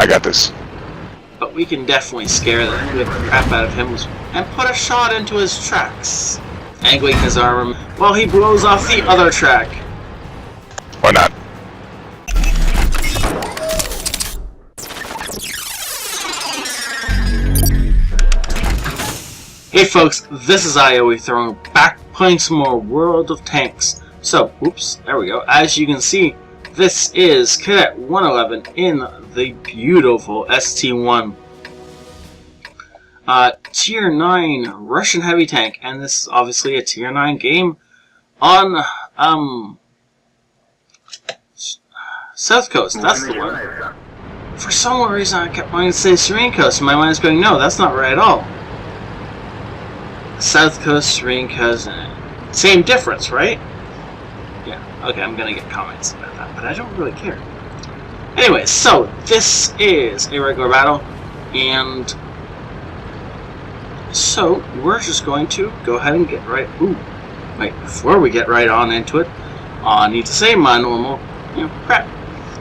I got this. But we can definitely scare the living crap out of him and put a shot into his tracks, angling his arm while he blows off the other track. Or not. Hey folks, this is ioEther, back playing some more World of Tanks. So, oops, there we go. As you can see, this is Cadet 111 in the beautiful ST-1. Tier 9 Russian heavy tank, and this is obviously a Tier 9 game on, South Coast, that's the one. For some reason I kept wanting to say Serene Coast, and my mind's going, no, that's not right at all. South Coast, Serene Coast, same difference, right? Yeah, okay, I'm gonna get comments about that, but I don't really care. Anyway, so this is a regular battle, and so we're just going to go ahead and get right. Ooh, wait, before we get right on into it, I need to say my normal, crap.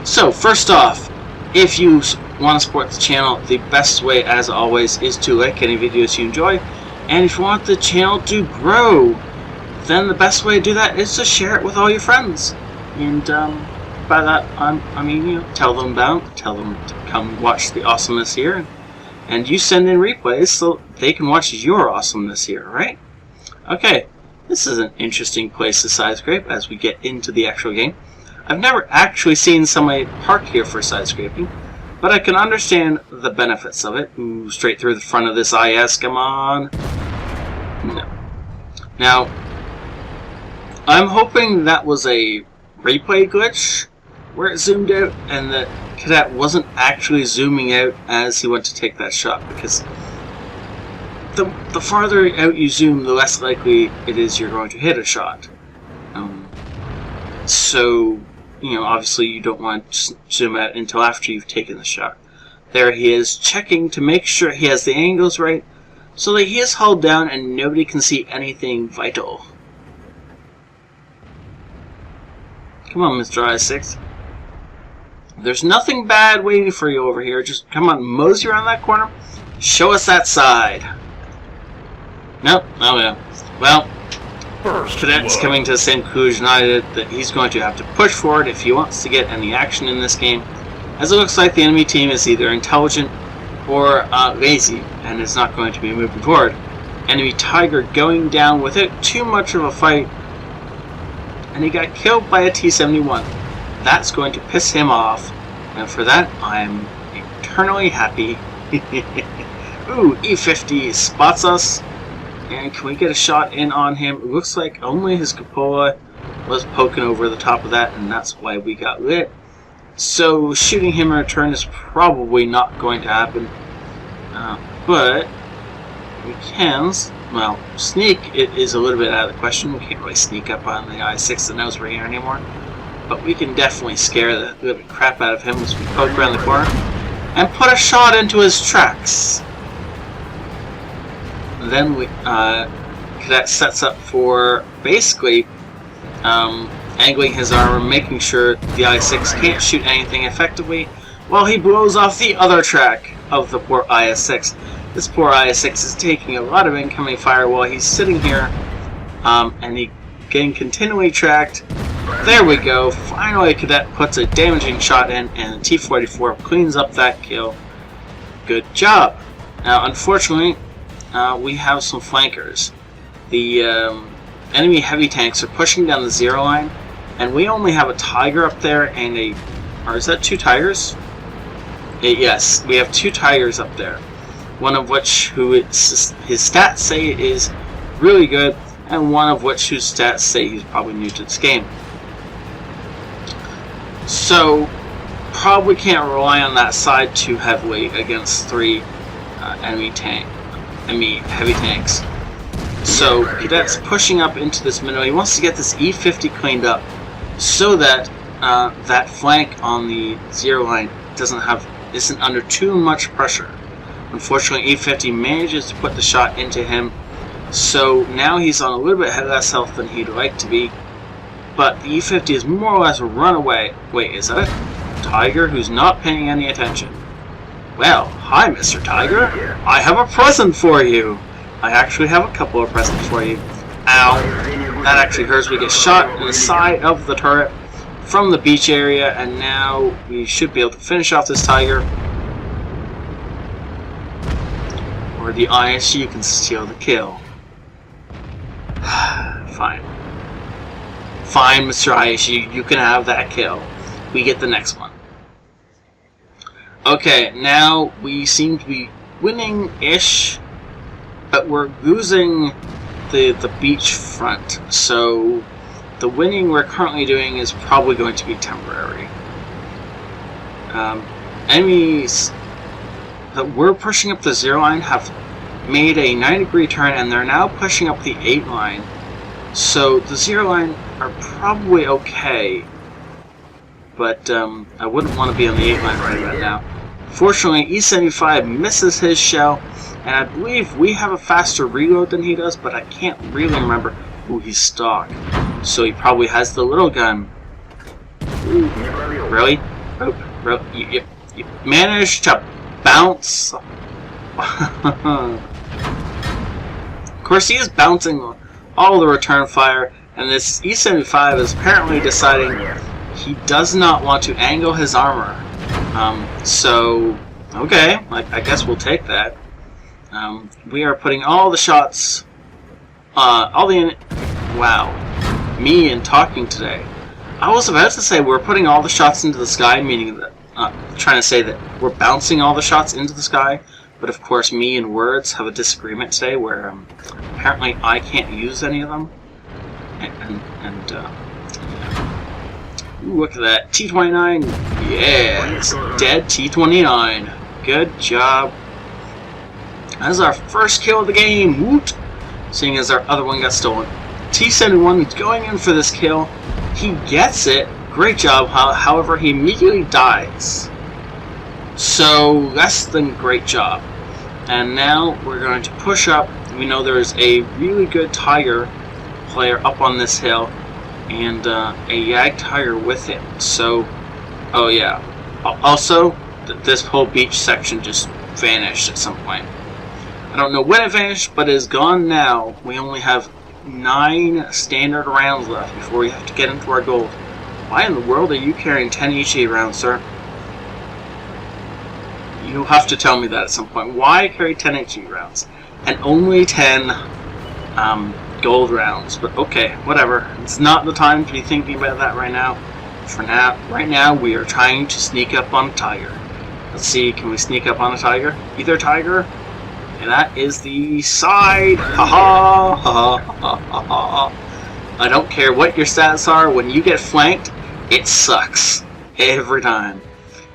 So first off, if you want to support the channel, the best way, as always, is to like any videos you enjoy. And if you want the channel to grow, then the best way to do that is to share it with all your friends. And by that, I mean, tell them about it, tell them to come watch the awesomeness here, and you send in replays so they can watch your awesomeness here, right? Okay, this is an interesting place to side scrape as we get into the actual game. I've never actually seen somebody park here for side scraping, but I can understand the benefits of it. Ooh, straight through the front of this IS, come on. No. Now, I'm hoping that was a replay glitch where it zoomed out and that Cadet wasn't actually zooming out as he went to take that shot, because the farther out you zoom, the less likely it is you're going to hit a shot. So, obviously you don't want to zoom out until after you've taken the shot. There he is, checking to make sure he has the angles right, so that he is hulled down and nobody can see anything vital. Come on, Mr. I-6. There's nothing bad waiting for you over here. Just come on, mosey around that corner. Show us that side. Nope. Oh yeah. Well, Cadet's coming to the same conclusion I did, that he's going to have to push forward if he wants to get any action in this game, as it looks like the enemy team is either intelligent or lazy and is not going to be moving forward. Enemy Tiger going down without too much of a fight, and he got killed by a T-71. That's going to piss him off, and for that I'm eternally happy. Ooh, E50 spots us, and can we get a shot in on him? It looks like only his cupola was poking over the top of that, and that's why we got lit. So shooting him in return is probably not going to happen, but we can, well, sneak it is a little bit out of the question. We can't really sneak up on the I-6 that knows we're here anymore, but we can definitely scare the living crap out of him as we poke around the corner and put a shot into his tracks. Then we, Cadet sets up for basically angling his arm, making sure the I-6 can't shoot anything effectively, while he blows off the other track of the poor IS-6. This poor IS-6 is taking a lot of incoming fire while he's sitting here, and he getting continually tracked. There we go. Finally, Cadet puts a damaging shot in, and the T-44 cleans up that kill. Good job. Now, unfortunately, we have some flankers. The enemy heavy tanks are pushing down the zero line, and we only have a Tiger up there and a... or is that two Tigers? Yes, we have two Tigers up there. One of which his stats say is really good, and one of which whose stats say he's probably new to this game. So, probably can't rely on that side too heavily against three enemy heavy tanks. So Cadet's pushing up into this middle. He wants to get this E50 cleaned up so that that flank on the zero line isn't under too much pressure. Unfortunately, E50 manages to put the shot into him, so now he's on a little bit less health than he'd like to be. But the E50 is more or less run away. Wait, is that a Tiger who's not paying any attention? Well, hi, Mr. Tiger. I have a present for you. I actually have a couple of presents for you. Ow. That actually hurts. We get shot in the side of the turret from the beach area, and now we should be able to finish off this tiger. Or the ISU can steal the kill. Fine. Fine, Mr. ISU, you can have that kill. We get the next one. Okay, now we seem to be winning-ish, but we're losing the beach front. So the winning we're currently doing is probably going to be temporary. Enemies that we're pushing up the 0 line have made a 90-degree turn, and they're now pushing up the 8 line. So the 0 line are probably okay, but I wouldn't want to be on the 8 line right now. Fortunately, E75 misses his shell, and I believe we have a faster reload than he does, but I can't really remember who he's stock. So he probably has the little gun. Ooh, really? You managed to bounce. Of course, he is bouncing all the return fire, and this E75 is apparently deciding he does not want to angle his armor. So, okay, I guess we'll take that. We are putting all the shots, wow, me and talking today. I was about to say we're putting all the shots into the sky, meaning that, trying to say that we're bouncing all the shots into the sky, but of course me and words have a disagreement today where, apparently I can't use any of them, Ooh, look at that. T-29. Yeah, it's dead T-29. Good job. That's our first kill of the game. Woot! Seeing as our other one got stolen. T-71 is going in for this kill. He gets it. Great job. However, he immediately dies. So, less than great job. And now we're going to push up. We know there's a really good Tiger player up on this hill, and a Yag Tiger with him. So, oh yeah. Also, this whole beach section just vanished at some point. I don't know when it vanished, but it is gone now. We only have 9 standard rounds left before we have to get into our gold. Why in the world are you carrying 10 HE rounds, sir? You'll have to tell me that at some point. Why carry 10 HE rounds? And only 10 gold rounds, but okay, whatever. It's not the time to be thinking about that right now. Right now, we are trying to sneak up on a tiger. Let's see, can we sneak up on a tiger? Either tiger? And that is the side. Ha ha ha ha ha ha. I don't care what your stats are. When you get flanked, it sucks every time.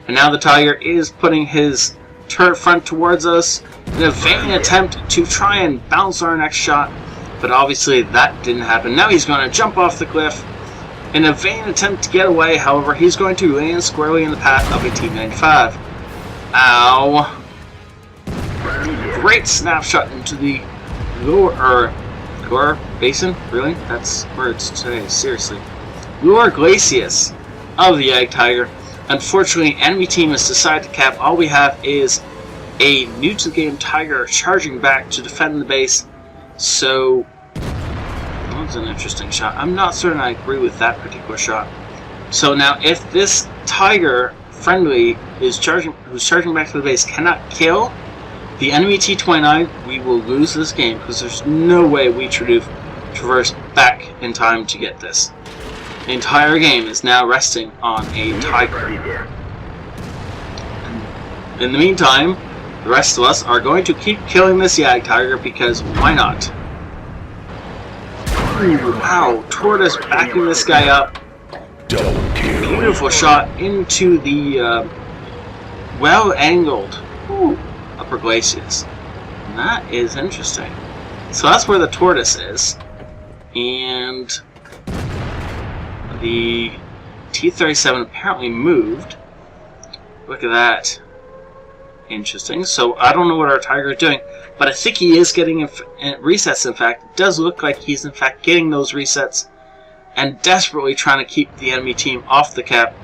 And now the tiger is putting his turret front towards us in a vain attempt to try and bounce our next shot. But obviously that didn't happen. Now he's going to jump off the cliff in a vain attempt to get away. However, he's going to land squarely in the path of a T-95. Ow. Great snapshot into the lower basin. Really? That's words today. Seriously. Lower glacis of the Yag Tiger. Unfortunately, enemy team has decided to cap. All we have is a new to the game Tiger charging back to defend the base. So, that was an interesting shot. I'm not certain I agree with that particular shot. So now, if this Tiger friendly is who's charging back to the base cannot kill the enemy T-29, we will lose this game because there's no way we traverse back in time to get this. The entire game is now resting on a Tiger. And in the meantime, the rest of us are going to keep killing this Yag Tiger because why not? Ooh, wow, Tortoise backing this guy up. Beautiful shot into the well-angled upper glacis. And that is interesting. So that's where the Tortoise is. And the T-37 apparently moved. Look at that. Interesting. So I don't know what our Tiger is doing, but I think he is getting resets. In fact, it does look like he's in fact getting those resets and desperately trying to keep the enemy team off the cap.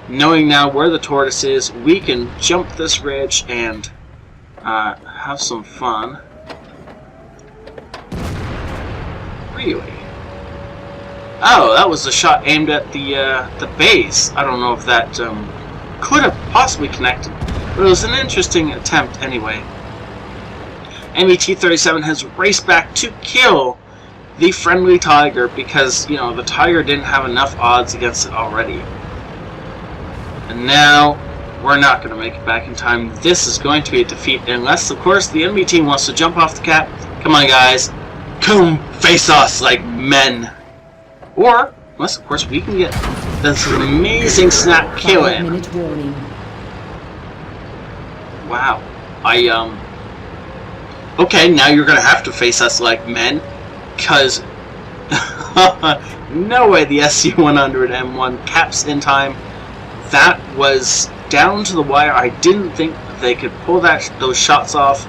knowing now where the tortoise is, we can jump this ridge and have some fun. Really? Oh, that was a shot aimed at the base. I don't know if that could have possibly connected, but it was an interesting attempt anyway. T-37 has raced back to kill the friendly Tiger because, you know, the Tiger didn't have enough odds against it already. And now we're not going to make it back in time. This is going to be a defeat unless, of course, the enemy team wants to jump off the cap. Come on, guys. Come face us like men. Or, unless, of course, we can get this amazing snap kill in. 5-minute warning. Wow. Okay, now you're going to have to face us like men. Because no way the ST-100M1 caps in time. That was down to the wire. I didn't think they could pull those shots off.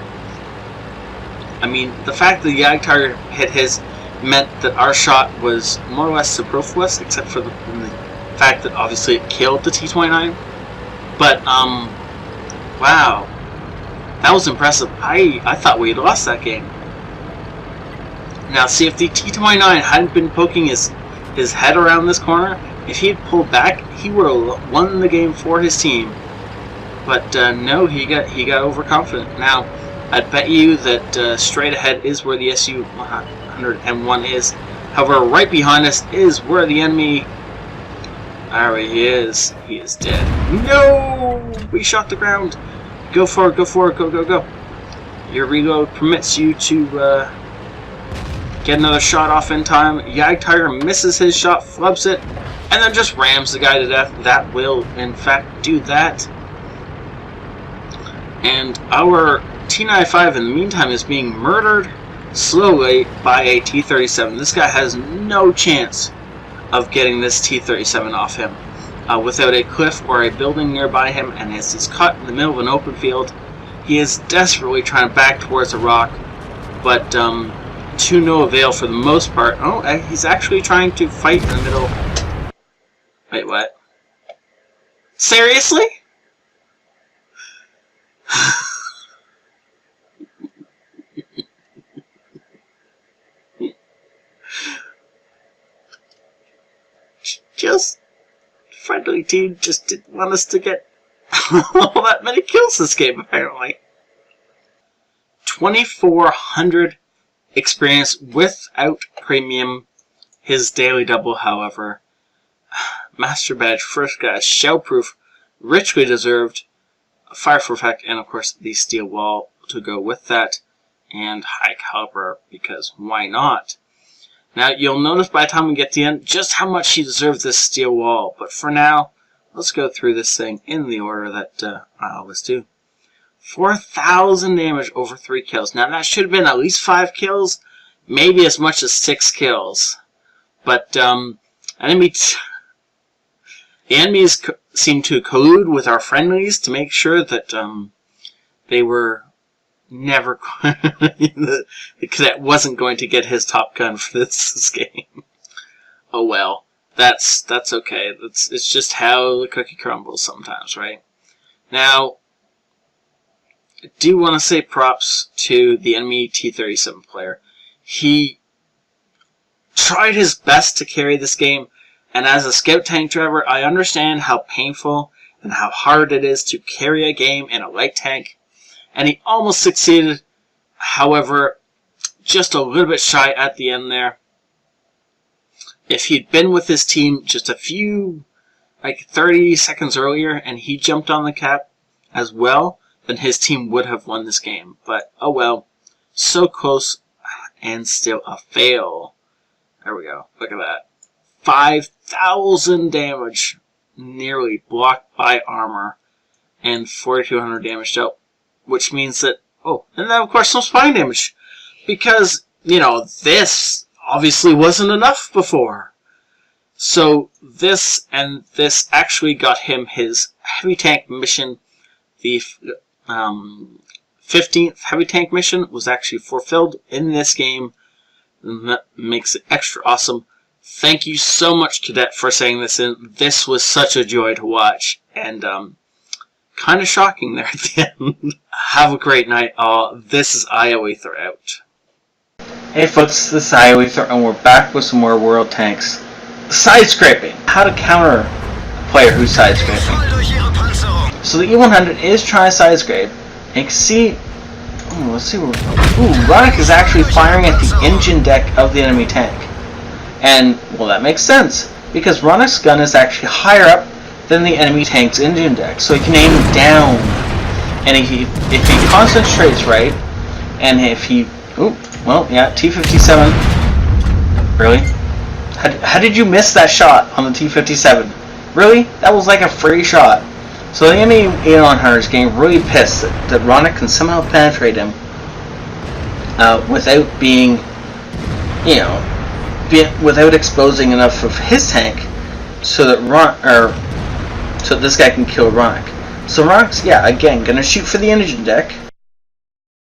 I mean, the fact that the ioEther hit his meant that our shot was more or less superfluous, except for the fact that obviously it killed the T-29. But, wow. That was impressive. I thought we had lost that game. Now, see, if the T-29 hadn't been poking his head around this corner, if he had pulled back, he would have won the game for his team. But no, he got overconfident. Now, I'd bet you that straight ahead is where the ST-100M1 is. However, right behind us is where the enemy... There he is. He is dead. No! We shot the ground. Go for it, go for it, go, go, go. Your reload permits you to get another shot off in time. ioEther misses his shot, flubs it, and then just rams the guy to death. That will, in fact, do that. And our T-95, in the meantime, is being murdered slowly by a T-37. This guy has no chance of getting this T-37 off him without a cliff or a building nearby him, and as he's caught in the middle of an open field, he is desperately trying to back towards a rock, but to no avail for the most part. Oh, he's actually trying to fight in the middle. Wait, what? Seriously? Just friendly team just didn't want us to get all that many kills this game, apparently. 2,400 experience without premium. His daily double, however. Master badge, first class, shell-proof, richly deserved, fire for effect, and of course the steel wall to go with that, and high caliber, because why not? Now, you'll notice by the time we get to the end just how much he deserves this steel wall. But for now, let's go through this thing in the order that I always do. 4,000 damage over 3 kills. Now, that should have been at least 5 kills, maybe as much as 6 kills. But the enemies seem to collude with our friendlies to make sure that they were never the cadet wasn't going to get his top gun for this game. Oh well, that's okay. It's just how the cookie crumbles sometimes, right? Now, I do want to say props to the enemy T-37 player. He tried his best to carry this game, and as a scout tank driver, I understand how painful and how hard it is to carry a game in a light tank. And he almost succeeded, however, just a little bit shy at the end there. If he'd been with his team just a few, like 30 seconds earlier, and he jumped on the cap as well, then his team would have won this game. But, oh well, so close, and still a fail. There we go, look at that. 5,000 damage, nearly blocked by armor, and 4,200 damage dealt. Which means that, oh, and then of course some spine damage. Because, you know, this obviously wasn't enough before. So this and this actually got him his heavy tank mission. The 15th heavy tank mission was actually fulfilled in this game. And that makes it extra awesome. Thank you so much, Cadet, for saying this in. This was such a joy to watch, and kind of shocking there at the end. Have a great night, all. This is ioEther out. Hey folks, this is ioEther, and we're back with some more World Tanks. Side scraping. How to counter a player who's side scraping. So the E100 is trying to side scrape. And you can see, let's see where. Ronick is actually firing at the engine deck of the enemy tank. And, well, that makes sense, because Ronick's gun is actually higher up than the enemy tank's engine deck, so he can aim down. And if he concentrates right, and if he, T-57, really? How did you miss that shot on the T-57? Really? That was like a free shot. So the enemy E100 is getting really pissed that Ronick can somehow penetrate him without being, without exposing enough of his tank so that this guy can kill Ronick. So Ronick's, again, gonna shoot for the engine deck,